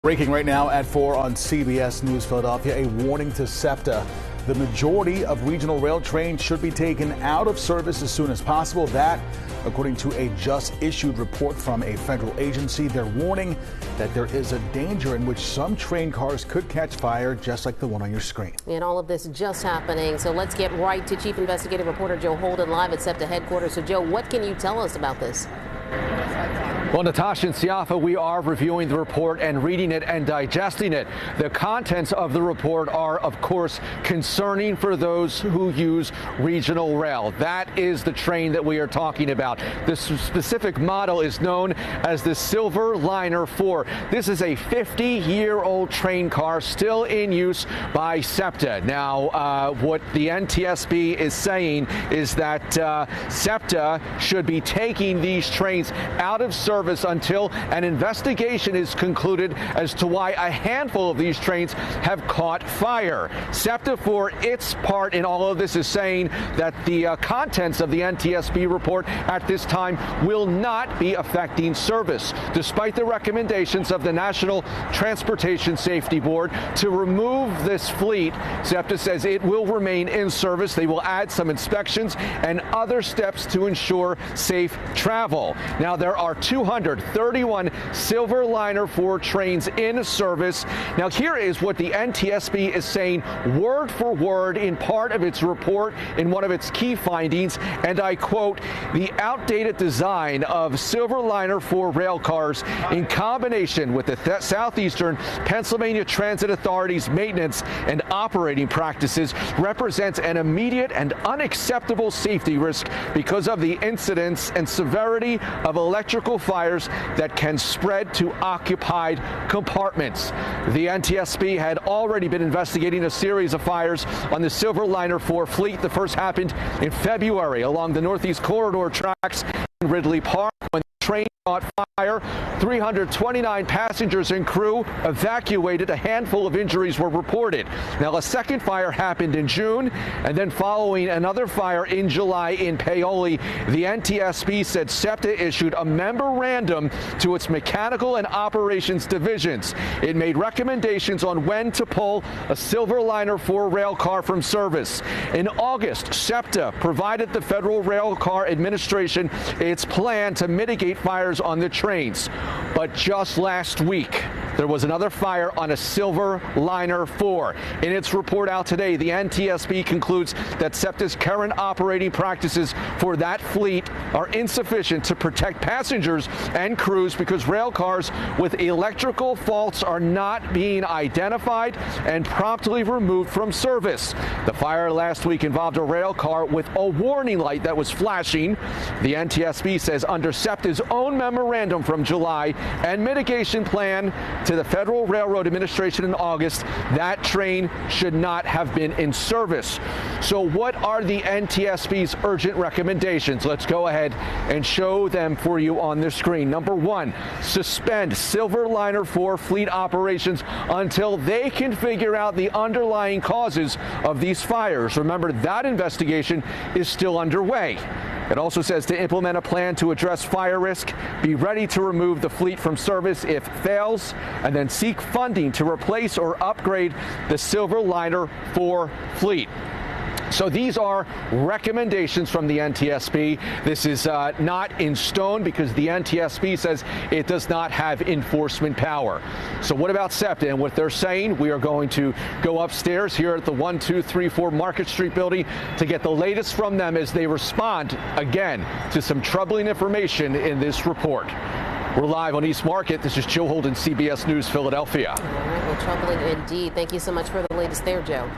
Breaking right now at 4 on CBS News Philadelphia, a warning to SEPTA. The majority of regional rail trains should be taken out of service as soon as possible. That, according to a just issued report from a federal agency. They're warning that there is a danger in which some train cars could catch fire, just like the one on your screen. And all of this just happening. So let's get right to Chief Investigative Reporter Joe Holden live at SEPTA headquarters. So Joe, what can you tell us about this? Well, Natasha and Siafa, we are reviewing the report and reading it and digesting it. The contents of the report are, of course, concerning for those who use regional rail. That is the train that we are talking about. This specific model is known as the Silver Liner 4. This is a 50-year-old train car still in use by SEPTA. Now, what the NTSB is saying is that SEPTA should be taking these trains out of service until an investigation is concluded as to why a handful of these trains have caught fire. SEPTA, for its part in all of this, is saying that the contents of the NTSB report at this time will not be affecting service, despite the recommendations of the National Transportation Safety Board to remove this fleet. SEPTA says it will remain in service. They will add some inspections and other steps to ensure safe travel. Now, there are 231 Silver Liner 4 trains in service. Now, here is what the NTSB is saying word for word in part of its report in one of its key findings, and I quote, "The outdated design of Silver Liner 4 rail cars in combination with the Southeastern Pennsylvania Transit Authority's maintenance and operating practices represents an immediate and unacceptable safety risk because of the incidence and severity of electrical fires that can spread to occupied compartments." The NTSB had already been investigating a series of fires on the Silver Liner 4 fleet. The first happened in February along the Northeast Corridor tracks in Ridley Park when the train caught fire. 329 passengers and crew evacuated. A handful of injuries were reported. Now, a second fire happened in June, and then following another fire in July in Paoli, the NTSB said SEPTA issued a memorandum to its mechanical and operations divisions. It made recommendations on when to pull a Silver Liner 4 rail car from service. In August, SEPTA provided the Federal Rail Car Administration its plan to mitigate fires on the trains. But just last week, there was another fire on a Silver Liner 4. In its report out today, the NTSB concludes that SEPTA's current operating practices for that fleet are insufficient to protect passengers and crews because rail cars with electrical faults are not being identified and promptly removed from service. The fire last week involved a rail car with a warning light that was flashing. The NTSB says under SEPTA's own memorandum from July and mitigation plan to the Federal Railroad Administration in August, that train should not have been in service. So what are the NTSB's urgent recommendations? Let's go ahead and show them for you on the screen. Number one, suspend Silver Liner 4 fleet operations until they can figure out the underlying causes of these fires. Remember, that investigation is still underway. It also says to implement a plan to address fire risk, be ready to remove the fleet from service if it fails, and then seek funding to replace or upgrade the Silver Liner 4 fleet. So these are recommendations from the NTSB. This is not in stone because the NTSB says it does not have enforcement power. So what about SEPTA and what they're saying? We are going to go upstairs here at the 1234 Market Street building to get the latest from them as they respond again to some troubling information in this report. We're live on East Market. This is Joe Holden, CBS News, Philadelphia. All right, well, troubling indeed. Thank you so much for the latest there, Joe.